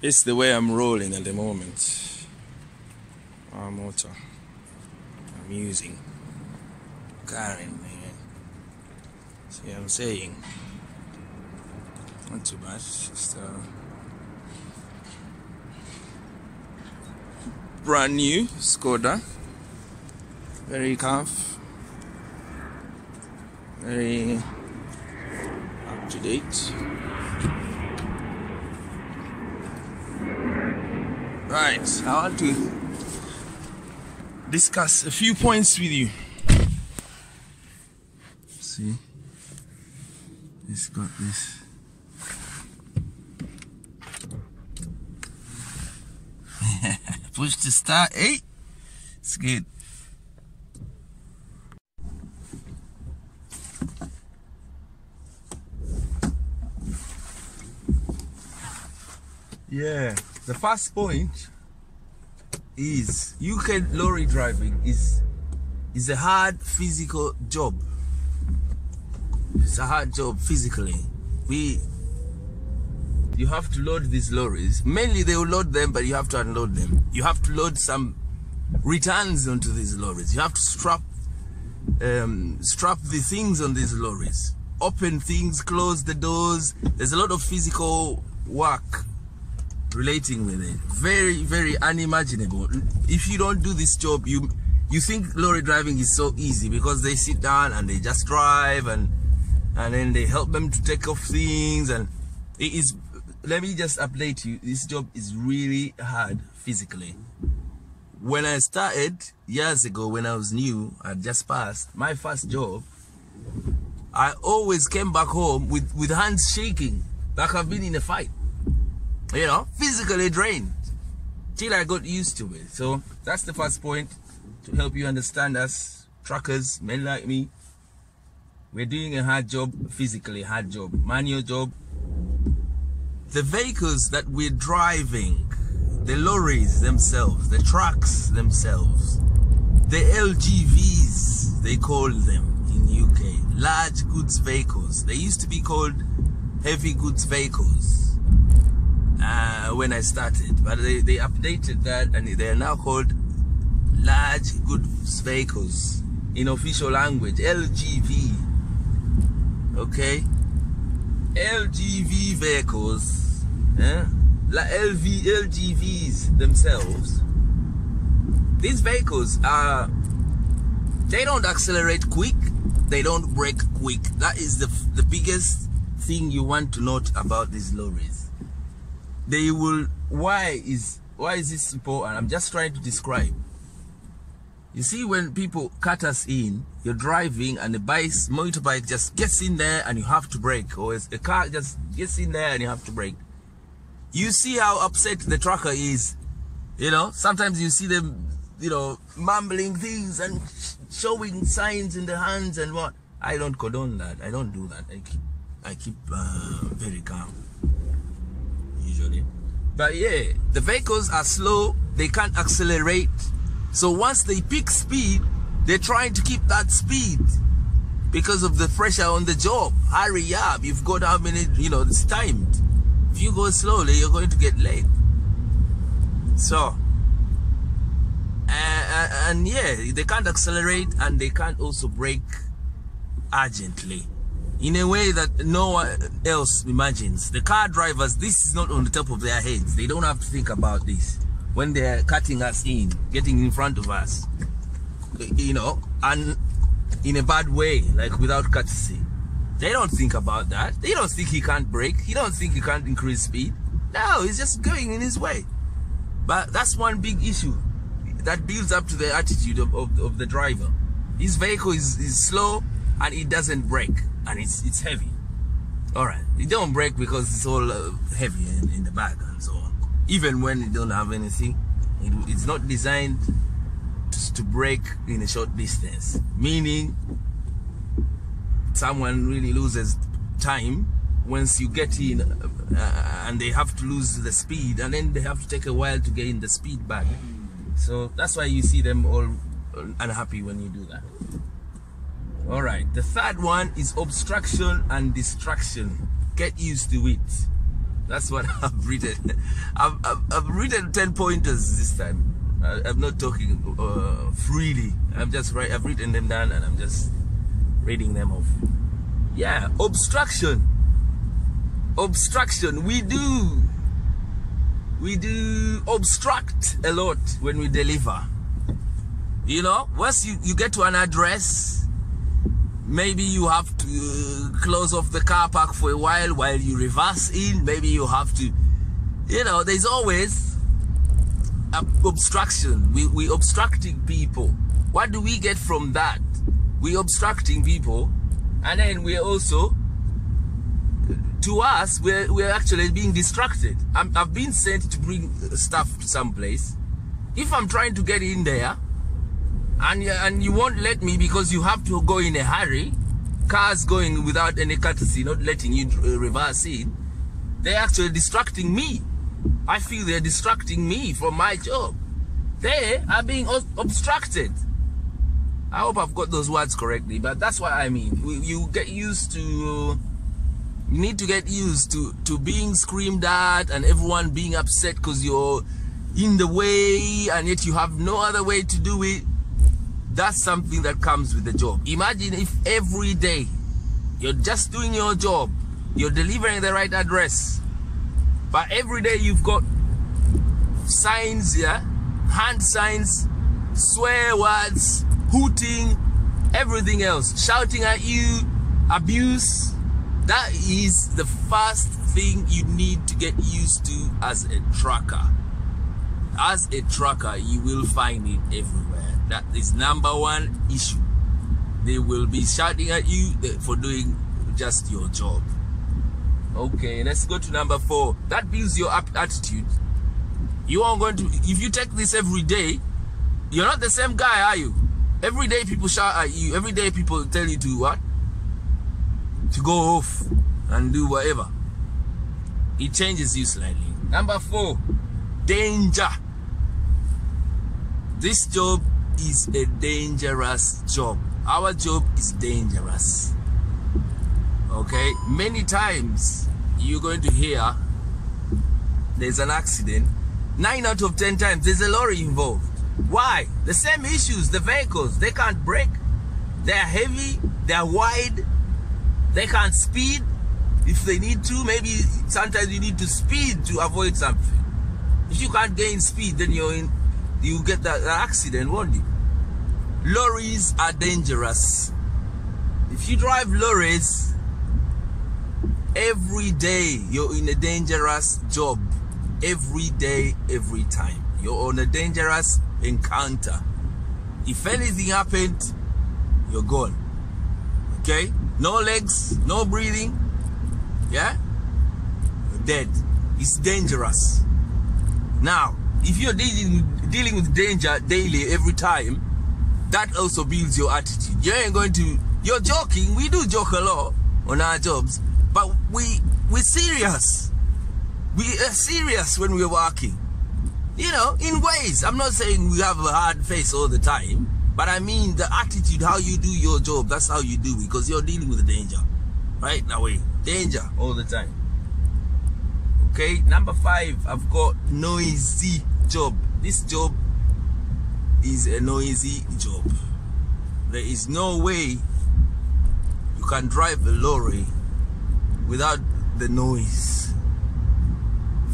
It's the way I'm rolling at the moment. Our motor I'm using. Karen, man. See what I'm saying? Not too bad. Just brand new Skoda. Very comf. Very up to date. Right, I want to discuss a few points with you. See, it's got this. Push to start. Hey, it's good. Yeah, the first point is UK lorry driving is a hard physical job. It's a hard job physically. You have to load these lorries. Mainly they will load them, but you have to unload them. You have to load some returns onto these lorries. You have to strap the things on these lorries. Open things, close the doors. There's a lot of physical work relating with it. Very, very unimaginable. If you don't do this job, you think lorry driving is so easy because they sit down and they just drive and then they help them to take off things, and it is, let me just update you, this job is really hard physically. When I started years ago, when I was new, I just passed my first job, I always came back home with hands shaking like I've been in a fight. You know, physically drained till I got used to it. So that's the first point, to help you understand us truckers, men like me. We're doing a hard job, physically hard job, manual job. The vehicles that we're driving, the lorries themselves, the trucks themselves, the LGVs, they call them in UK, large goods vehicles. They used to be called heavy goods vehicles when I started, but they updated that and they are now called large goods vehicles in official language, LGV. Okay, LGV vehicles, LGVs themselves. These vehicles they don't accelerate quick, they don't brake quick. That is the biggest thing you want to note about these lorries. They will, why is this important? I'm just trying to describe. You see, when people cut us in, you're driving and the motorbike just gets in there and you have to brake, or a car just gets in there and you have to brake. You see how upset the trucker is. You know, sometimes you see them, you know, mumbling things and showing signs in the hands and what. I don't condone that. I don't do that. I keep very calm usually. But yeah, the vehicles are slow, they can't accelerate. So once they pick speed, they're trying to keep that speed because of the pressure on the job. Hurry up, you've got how many, you know, it's timed. If you go slowly, you're going to get late. So, and yeah, they can't accelerate and they can't also brake urgently in a way that no one else imagines. The car drivers, this is not on the top of their heads. They don't have to think about this when they're cutting us in, getting in front of us, you know, and in a bad way, like without courtesy. They don't think about that. They don't think he can't brake. He don't think he can't increase speed. No, he's just going in his way. But that's one big issue that builds up to the attitude of the driver. His vehicle is slow and it doesn't brake, and it's heavy. All right, it don't brake because it's all heavy in the back and so on. Even when it don't have anything, it's not designed to brake in a short distance, meaning someone really loses time once you get in and they have to lose the speed, and then they have to take a while to gain the speed back. So that's why you see them all unhappy when you do that. All right, the third one is obstruction and distraction. Get used to it. That's what I've written. I've written 10 pointers this time. I'm not talking freely. I've written them down and I'm just reading them off. Yeah, obstruction. Obstruction. We do obstruct a lot when we deliver. You know, once you get to an address, maybe you have to close off the car park for a while you reverse in. Maybe you have to, you know, there's always obstruction. We obstructing people. What do we get from that? We obstructing people, and then we're also, to us, we're actually being distracted. I've been sent to bring stuff to some place. If I'm trying to get in there, and you won't let me because you have to go in a hurry, cars going without any courtesy, not letting you reverse in, they're actually distracting me. I feel they're distracting me from my job. They are being obstructed. I hope I've got those words correctly, but that's what I mean. You get used to, you need to get used to being screamed at and everyone being upset because you're in the way and yet you have no other way to do it. That's something that comes with the job. Imagine if every day you're just doing your job, you're delivering the right address, but every day you've got signs, yeah, hand signs, swear words, hooting, everything else, shouting at you, abuse. That is the first thing you need to get used to as a trucker. As a trucker, you will find it everywhere. That is #1 issue. They will be shouting at you for doing just your job. Okay, let's go to #4. That builds your attitude. You are going to, if you take this every day, you're not the same guy, are you? Every day people shout at you. Every day people tell you to what? To go off and do whatever. It changes you slightly. #4, danger. This job is a dangerous job. Our job is dangerous. Okay, many times you're going to hear there's an accident. 9 out of 10 times there's a lorry involved. Why? The same issues. The vehicles, they can't brake, they're heavy, they're wide, they can't speed if they need to. Maybe sometimes you need to speed to avoid something. If you can't gain speed, then you get that accident, won't you? Lorries are dangerous. If you drive lorries, every day you're in a dangerous job. Every day, every time. You're on a dangerous encounter. If anything happened, you're gone. Okay? No legs, no breathing. Yeah? You're dead. It's dangerous. Now, if you're dealing with danger daily, every time, that also builds your attitude. You ain't going to, you're joking. We do joke a lot on our jobs, but we're serious. We are serious when we're working. You know, in ways. I'm not saying we have a hard face all the time, but I mean the attitude, how you do your job, that's how you do it, because you're dealing with the danger. Right? Now wait, danger all the time. Okay, #5, I've got noisy job. This job is a noisy job. There is no way you can drive a lorry without the noise.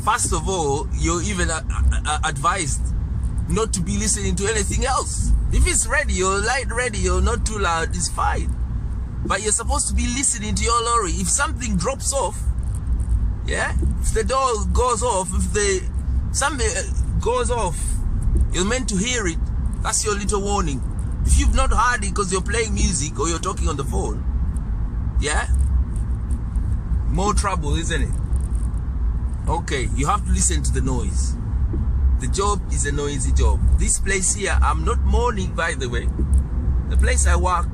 First of all, you're even advised not to be listening to anything else. If it's radio, light radio, not too loud, it's fine. But you're supposed to be listening to your lorry. If something drops off, yeah, if the door goes off, if something goes off, you're meant to hear it. That's your little warning. If you've not heard it because you're playing music or you're talking on the phone, yeah, more trouble, isn't it? Okay, you have to listen to the noise. The job is a noisy job. This place here, I'm not mourning, by the way. The place I work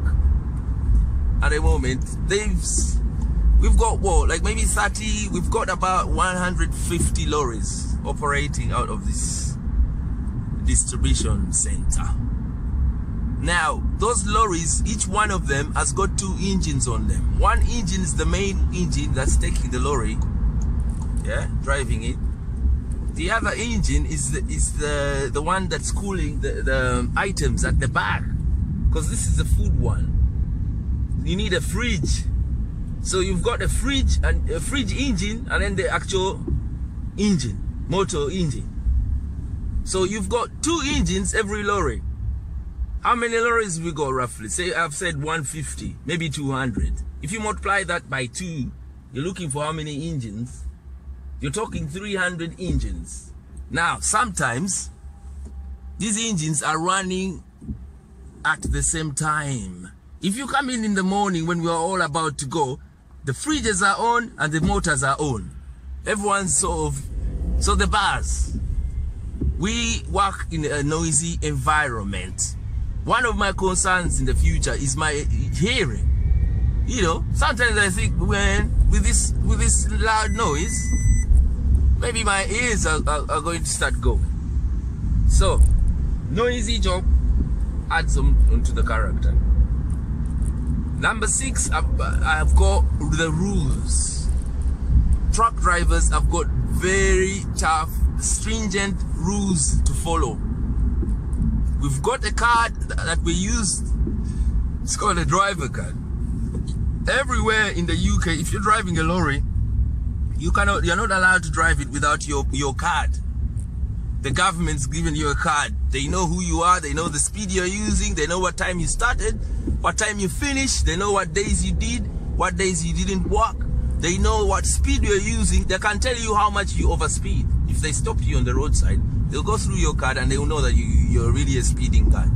at the moment, we've got what, like maybe 30, we've got about 150 lorries operating out of this distribution center. Now, those lorries, each one of them has got 2 engines on them. One engine is the main engine that's taking the lorry yeah, driving it. The other engine is the one that's cooling the items at the back, because this is the food one. You need a fridge, so you've got a fridge and a fridge engine, and then the actual engine, motor engine. So you've got 2 engines every lorry. How many lorries we got roughly? Say I've said 150, maybe 200. If you multiply that by 2, you're looking for how many engines? You're talking 300 engines. Now, sometimes these engines are running at the same time. If you come in the morning when we are all about to go, the fridges are on and the motors are on. Everyone's so the bars. We work in a noisy environment. One of my concerns in the future is my hearing. You know, sometimes I think with this loud noise, maybe my ears are going to start going. So, noisy job adds on to the character. Number 6, I've got the rules. Truck drivers have got very tough, stringent rules to follow. We've got a card that we use. It's called a driver card. Everywhere in the UK, if you're driving a lorry, you're not allowed to drive it without your card. The government's giving you a card. They know who you are, they know the speed you're using, they know what time you started, what time you finished, they know what days you did, what days you didn't walk, they know what speed you're using. They can tell you how much you overspeed. If they stop you on the roadside, they'll go through your card and they will know that you're really a speeding guy.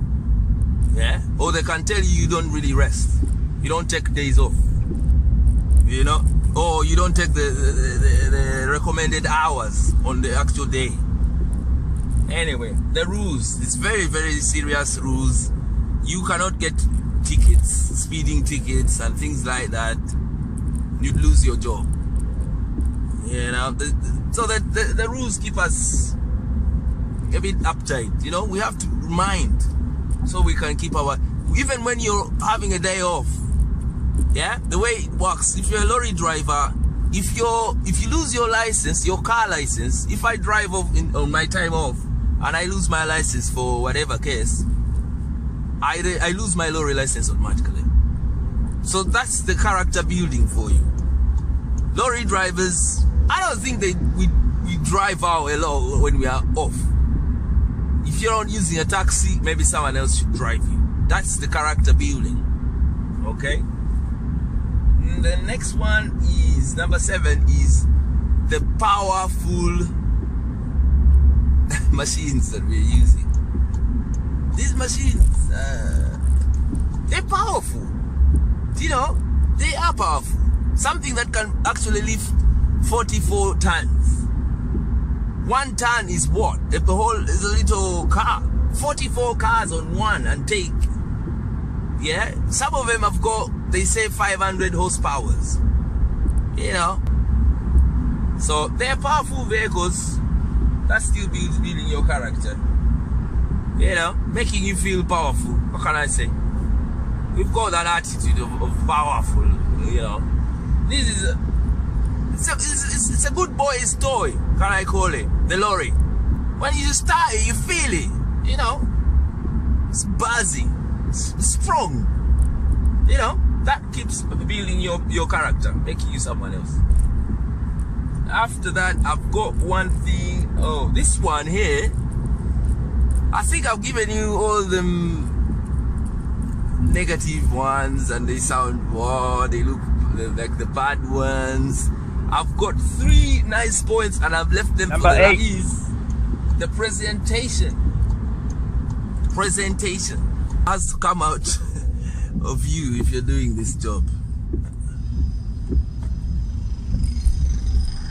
Yeah? Or they can tell you don't really rest. You don't take days off. You know? Or you don't take the recommended hours on the actual day. Anyway, the rules. It's very, very serious rules. You cannot get tickets, speeding tickets and things like that. You'd lose your job. You know? So the rules keep us a bit uptight. You know? We have to mind so we can keep our... Even when you're having a day off, yeah, the way it works, if you're a lorry driver, if you lose your license, your car license, if I drive off on my time off and I lose my license for whatever case, I lose my lorry license automatically. So that's the character building for you. Lorry drivers, I don't think we drive out a lot when we are off. If you're not using a taxi, maybe someone else should drive you. That's the character building. Okay? The next one is, number 7, is the powerful machines that we're using. These machines, they're powerful. You know, they are powerful. Something that can actually lift 44 tons. 1 ton is what? If the whole is a little car. 44 cars on one and take. Yeah, some of them have got, they say 500 horsepowers. You know, so they're powerful vehicles that still building your character. You know, making you feel powerful. What can I say? We've got that attitude of powerful. You know, this is it's a good boy's toy. Can I call it the lorry? When you start it, you feel it. You know, it's buzzing. Strong, you know, that keeps building your character, making you someone else. After that, I've got one thing. Oh, this one here, I think I've given you all the negative ones and they sound, wow, they look like the bad ones. I've got 3 nice points and I've left them Number for the 8. is the presentation has to come out of you if you're doing this job.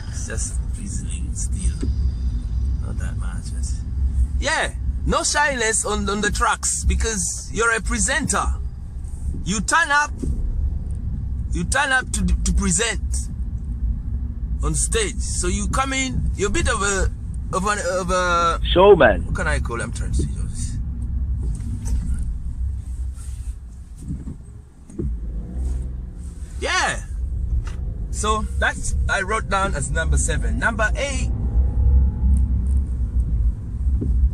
It's just drizzling still, not that much. But yeah, no shyness on the tracks because you're a presenter. You turn up to present on stage. So you come in, you're a bit of a showman. What can I call it? I'm trying to see this. Yeah, So that's I wrote down as number 7. Number 8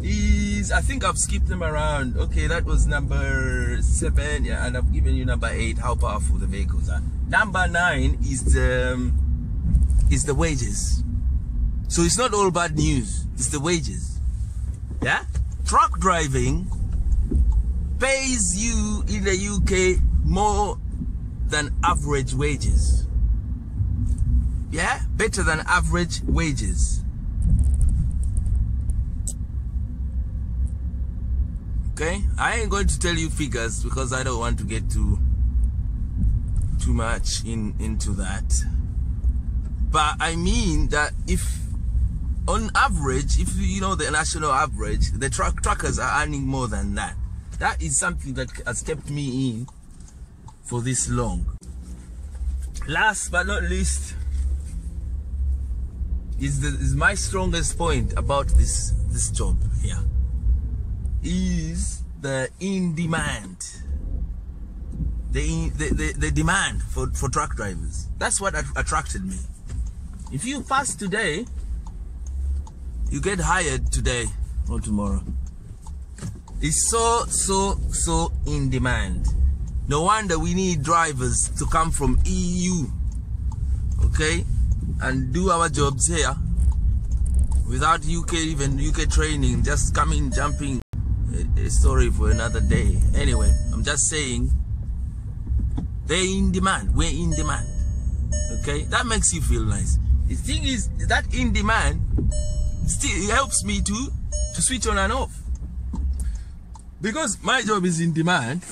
is, I think I've skipped them around. Okay, that was number 7, yeah, and I've given you number 8, how powerful the vehicles are. Number 9 is the wages. So it's not all bad news, it's the wages. Yeah, truck driving pays you in the UK more than average wages. Yeah, better than average wages. Okay, I ain't going to tell you figures because I don't want to get too much into that. But I mean that if on average, if you know the national average, the truckers are earning more than that. That is something that has kept me in for this long. Last but not least is my strongest point about this job here is the in-demand. The demand for truck drivers. That's what attracted me. If you pass today, you get hired today or tomorrow. It's so in demand. No wonder we need drivers to come from EU, okay, and do our jobs here without UK training, just coming, jumping. A story for another day. Anyway, I'm just saying they're in demand. We're in demand. Okay, that makes you feel nice. The thing is that in demand still helps me to switch on and off, because my job is in demand.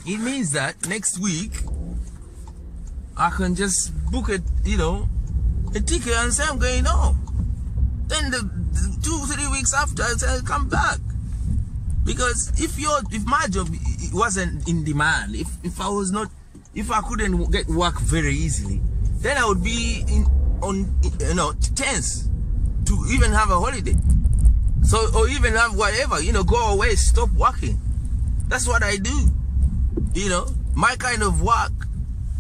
It means that next week I can just book it, a ticket and say I'm going home. Then the 2-3 weeks after I say come back. Because if my job wasn't in demand, if I couldn't get work very easily, then I would be tense to even have a holiday. So, or even have whatever, go away, stop working. That's what I do. My kind of work.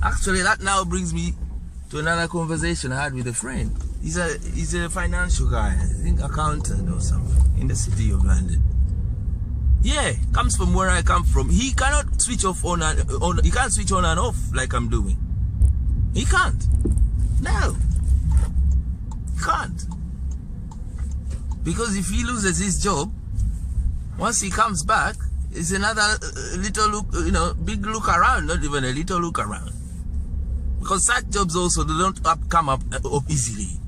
Actually, that now brings me to another conversation I had with a friend. He's a financial guy, I think accountant or something, in the city of London. Yeah, comes from where I come from. He cannot switch off he can't switch on and off like I'm doing. He can't. No. He can't. Because if he loses his job, once he comes back, it's another little look, big look around, not even a little look around. Because such jobs also, they don't come up easily.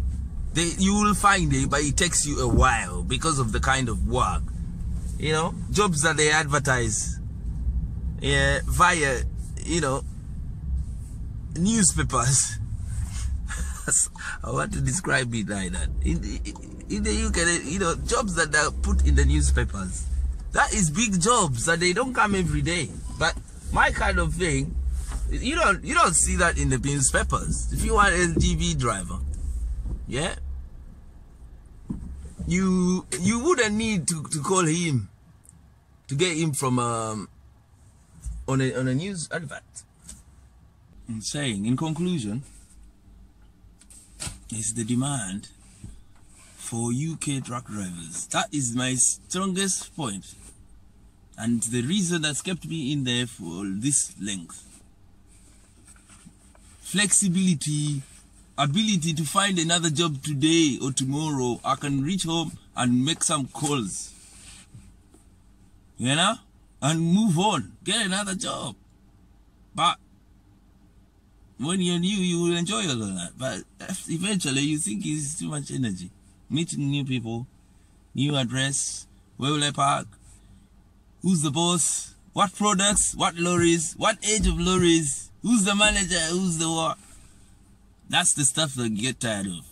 You will find it, but it takes you a while because of the kind of work. Jobs that they advertise via, newspapers. I want to describe it like that. In the UK, jobs that are put in the newspapers. That is big jobs that they don't come every day. But my kind of thing, you don't see that in the newspapers. If you want an LGV driver, yeah, you wouldn't need to call him to get him from on a news advert. I'm saying, in conclusion, is the demand for UK truck drivers. That is my strongest point, and the reason that's kept me in there for this length. Flexibility, ability to find another job today or tomorrow. I can reach home and make some calls, and move on, get another job. But when you're new, you will enjoy all of that. But eventually, you think it's too much energy. Meeting new people, new address, where will I park, who's the boss, what products, what lorries, what age of lorries, who's the manager, who's the what. That's the stuff that you get tired of.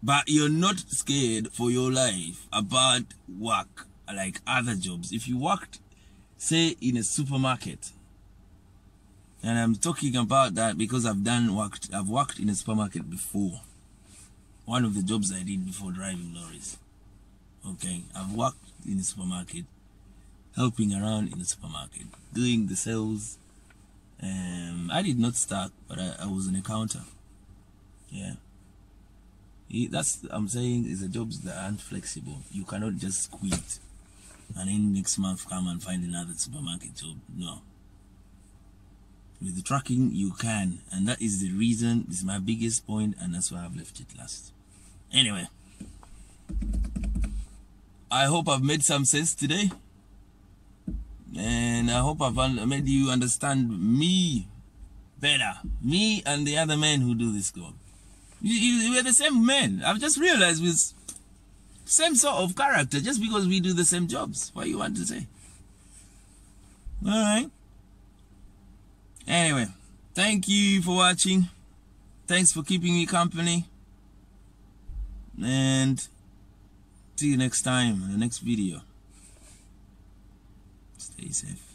But you're not scared for your life about work like other jobs. If you worked, say, in a supermarket, and I'm talking about that because I've worked in a supermarket before. One of the jobs I did before driving lorries. Okay, I've worked in a supermarket, helping around in the supermarket, doing the sales, I did not start, but I was on a counter. Yeah. That's I'm saying is the jobs that aren't flexible. You cannot just quit and then next month come and find another supermarket job. No. With the trucking, you can, and that is the reason. This is my biggest point, and that's why I've left it last. Anyway, I hope I've made some sense today, and I hope I've made you understand me better. Me and the other men who do this job. We're the same men. I've just realized we're same sort of character just because we do the same jobs. What you want to say? All right. Anyway, thank you for watching. Thanks for keeping me company. And see you next time in the next video. Stay safe.